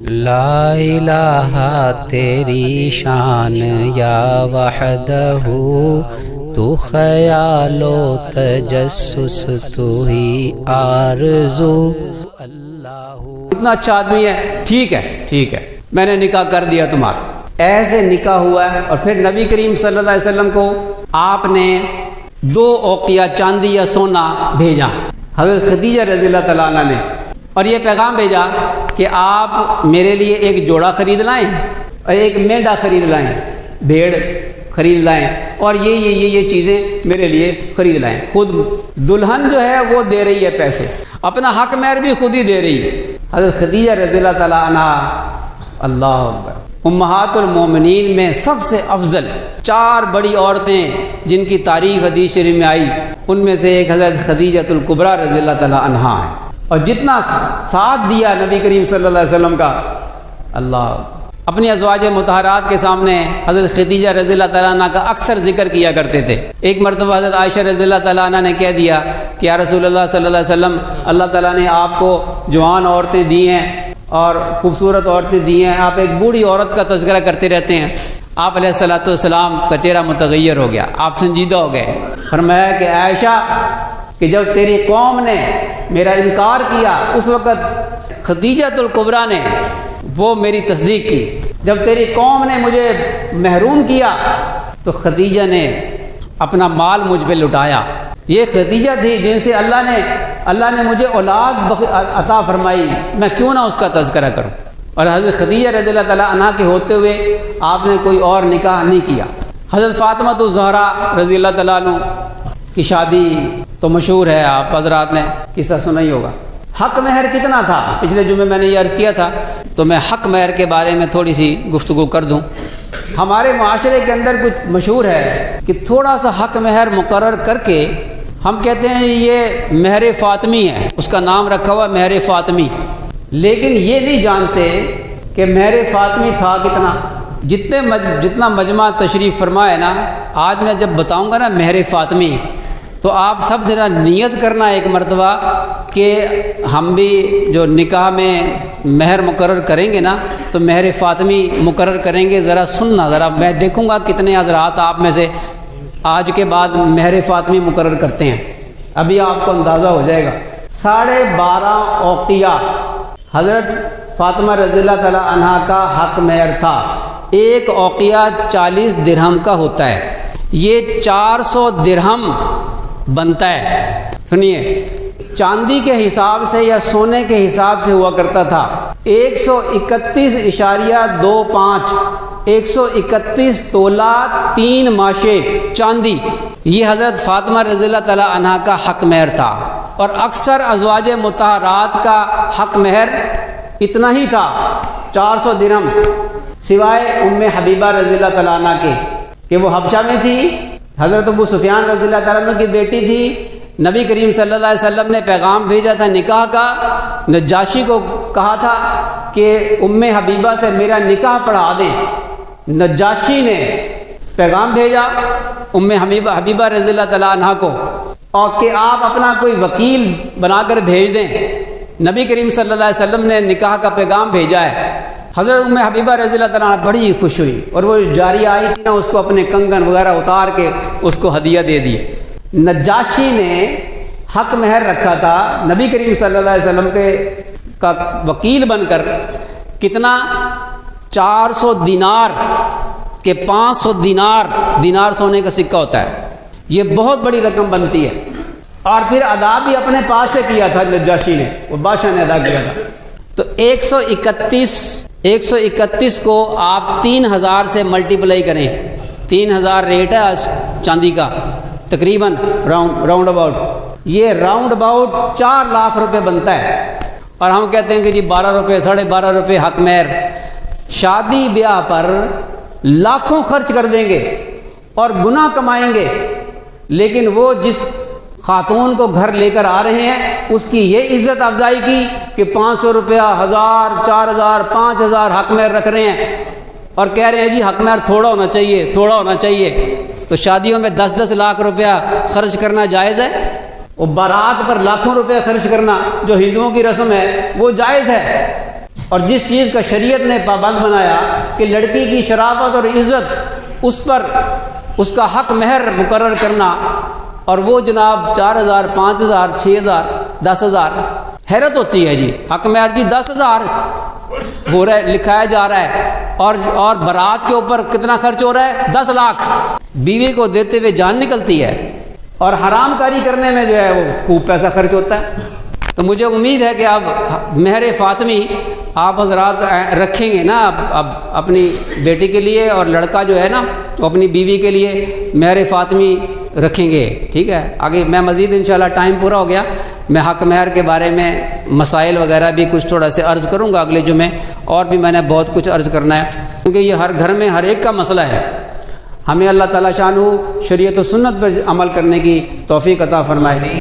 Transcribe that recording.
لا الہ تیری شان یا وحدہ تو خیال و تجسس تو ہی آرزو اللہ۔ اتنا اچھا آدمی ہے، ٹھیک ہے میں نے نکاح کر دیا تمہارا، ایسے نکاح ہوا ہے۔ اور پھر نبی کریم صلی اللہ علیہ وسلم کو آپ نے 2 اوقیہ چاندی یا سونا بھیجا حضرت خدیجہ رضی اللہ تعالیٰ عنہ نے، اور یہ پیغام بھیجا کہ آپ میرے لیے ایک جوڑا خرید لائیں اور ایک مینڈا خرید لائیں، بھیڑ خرید لائیں، اور یہ چیزیں میرے لیے خرید لائیں۔ خود دلہن جو ہے وہ دے رہی ہے پیسے، اپنا حق مہر بھی خود ہی دے رہی ہے۔ حضرت خدیجہ رضی اللہ تعالیٰ عنہ، اللہ اکبر، امہات المومنین میں سب سے افضل 4 بڑی عورتیں جن کی تعریف حدیث شریف میں آئی، ان میں سے ایک حضرت خدیجہ الکبریٰ رضی اللہ تعالیٰ عنہ ہے۔ اور جتنا ساتھ دیا نبی کریم صلی اللہ علیہ وسلم کا، اللہ، اپنی ازواج مطہرات کے سامنے حضرت خدیجہ رضی اللہ تعالیٰ عنہ کا اکثر ذکر کیا کرتے تھے۔ ایک مرتبہ حضرت عائشہ رضی اللہ تعالیٰ عنہ نے کہہ دیا کہ یا رسول اللہ صلی اللہ علیہ وسلم، اللہ تعالیٰ نے آپ کو جوان عورتیں دی ہیں اور خوبصورت عورتیں دی ہیں، آپ ایک بوڑھی عورت کا تذکرہ کرتے رہتے ہیں۔ آپ علیہ الصلوۃ والسلام کا چہرہ متغیر ہو گیا، آپ سنجیدہ ہو گئے۔ فرمایا کہ عائشہ، کہ جب تیری قوم نے میرا انکار کیا اس وقت خدیجہ الکبریٰ نے وہ میری تصدیق کی، جب تیری قوم نے مجھے محروم کیا تو خدیجہ نے اپنا مال مجھ پہ لٹایا۔ یہ خدیجہ تھی جن سے اللہ نے مجھے اولاد عطا فرمائی، میں کیوں نہ اس کا تذکرہ کروں۔ اور حضرت خدیجہ رضی اللہ تعالیٰ عنہ کے ہوتے ہوئے آپ نے کوئی اور نکاح نہیں کیا۔ حضرت فاطمہ الزہرا رضی اللہ تعالیٰ عنہ کی شادی تو مشہور ہے، آپ حضرات نے قصہ سنا ہی ہوگا۔ حق مہر کتنا تھا؟ پچھلے جمعے میں نے یہ عرض کیا تھا، تو میں حق مہر کے بارے میں تھوڑی سی گفتگو کر دوں۔ ہمارے معاشرے کے اندر کچھ مشہور ہے کہ تھوڑا سا حق مہر مقرر کر کے ہم کہتے ہیں یہ مہر فاطمی ہے، اس کا نام رکھا ہوا مہر فاطمی، لیکن یہ نہیں جانتے کہ مہر فاطمی تھا کتنا۔ جتنا مجمع تشریف فرما ہے نا، آج میں جب بتاؤں گا نا مہر فاطمی، تو آپ سب ذرا نیت کرنا ایک مرتبہ کہ ہم بھی جو نکاح میں مہر مقرر کریں گے نا تو مہر فاطمی مقرر کریں گے۔ ذرا سننا، ذرا میں دیکھوں گا کتنے حضرات آپ میں سے آج کے بعد مہر فاطمی مقرر کرتے ہیں، ابھی آپ کو اندازہ ہو جائے گا۔ 12.5 اوقیہ حضرت فاطمہ رضی اللہ تعالیٰ عنہ کا حق مہر تھا۔ 1 اوقیہ 40 درہم کا ہوتا ہے، یہ 400 درہم بنتا ہے۔ سنیے، چاندی کے حساب سے یا سونے کے حساب سے ہوا کرتا تھا 131.25 131 تولہ 3 ماشے چاندی، یہ حضرت فاطمہ رضی اللہ تعالیٰ عنہ کا حق مہر تھا۔ اور اکثر ازواج مطہرات کا حق مہر اتنا ہی تھا، 400 درہم، سوائے ام حبیبہ رضی اللہ تعالیٰ عنہ کے کہ وہ حبشہ میں تھی، حضرت ابو سفیان رضی اللہ تعالیٰ عنہ کی بیٹی تھی۔ نبی کریم صلی اللہ علیہ وسلم نے پیغام بھیجا تھا نکاح کا، نجاشی کو کہا تھا کہ ام حبیبہ سے میرا نکاح پڑھا دیں۔ نجاشی نے پیغام بھیجا ام حبیبہ رضی اللہ تعالیٰ عنہ کو، اور کہ آپ اپنا کوئی وکیل بنا کر بھیج دیں۔ نبی کریم صلی اللہ علیہ وسلم نے نکاح کا پیغام بھیجا ہے۔ حضرت ام حبیبہ رضی اللہ تعالیٰ عنہ بڑی خوش ہوئی، اور وہ جاری آئی تھی نا، اس کو اپنے کنگن وغیرہ اتار کے اس کو ہدیہ دے دی۔ نجاشی نے حق مہر رکھا تھا نبی کریم صلی اللہ علیہ وسلم کا وکیل بن کر، کتنا؟ 400 دینار کے 500 دینار سونے کا سکہ ہوتا ہے، یہ بہت بڑی رقم بنتی ہے۔ اور پھر ادا بھی اپنے پاس سے کیا تھا نجاشی نے، وہ بادشاہ نے ادا کیا تھا۔ تو 131 کو آپ 3000 سے ملٹیپلائی کریں، 3000 ریٹ ہے چاندی کا تقریباً، راؤنڈ اباؤٹ، یہ راؤنڈ اباؤٹ 4 لاکھ روپے بنتا ہے۔ اور ہم کہتے ہیں کہ جی 12 روپے 12.5 روپے حق مہر۔ شادی بیاہ پر لاکھوں خرچ کر دیں گے اور گناہ کمائیں گے، لیکن وہ جس خاتون کو گھر لے کر آ رہے ہیں اس کی یہ عزت افزائی کی کہ 500 روپیہ، 1000، 4000، 5000 حق مہر رکھ رہے ہیں، اور کہہ رہے ہیں جی حق مہر تھوڑا ہونا چاہیے۔ تو شادیوں میں 10 لاکھ روپیہ خرچ کرنا جائز ہے؟ وہ بارات پر لاکھوں روپے خرچ کرنا جو ہندوؤں کی رسم ہے وہ جائز ہے، اور جس چیز کا شریعت نے پابند بنایا کہ لڑکی کی شرافت اور عزت اس پر اس کا حق مہر مقرر کرنا، اور وہ جناب 4,000 5,000 6,000 10,000، حیرت ہوتی ہے جی، حق مہر جی 10,000 ہو رہا ہے، لکھایا جا رہا ہے، اور بارات کے اوپر کتنا خرچ ہو رہا ہے؟ 10 لاکھ بیوی کو دیتے ہوئے جان نکلتی ہے، اور حرام کاری کرنے میں جو ہے وہ خوب پیسہ خرچ ہوتا ہے۔ تو مجھے امید ہے کہ اب مہر فاطمی آپ حضرات رکھیں گے نا اب اپنی بیٹی کے لیے، اور لڑکا جو ہے نا وہ اپنی بیوی کے لیے مہر فاطمی رکھیں گے، ٹھیک ہے۔ آگے میں مزید انشاءاللہ، ٹائم پورا ہو گیا، میں حق مہر کے بارے میں مسائل وغیرہ بھی کچھ تھوڑا سے عرض کروں گا اگلے جمعے، اور بھی میں نے بہت کچھ عرض کرنا ہے، کیونکہ یہ ہر گھر میں ہر ایک کا مسئلہ ہے۔ ہمیں اللہ تعالیٰ شانہ شریعت و سنت پر عمل کرنے کی توفیق عطا فرمائے۔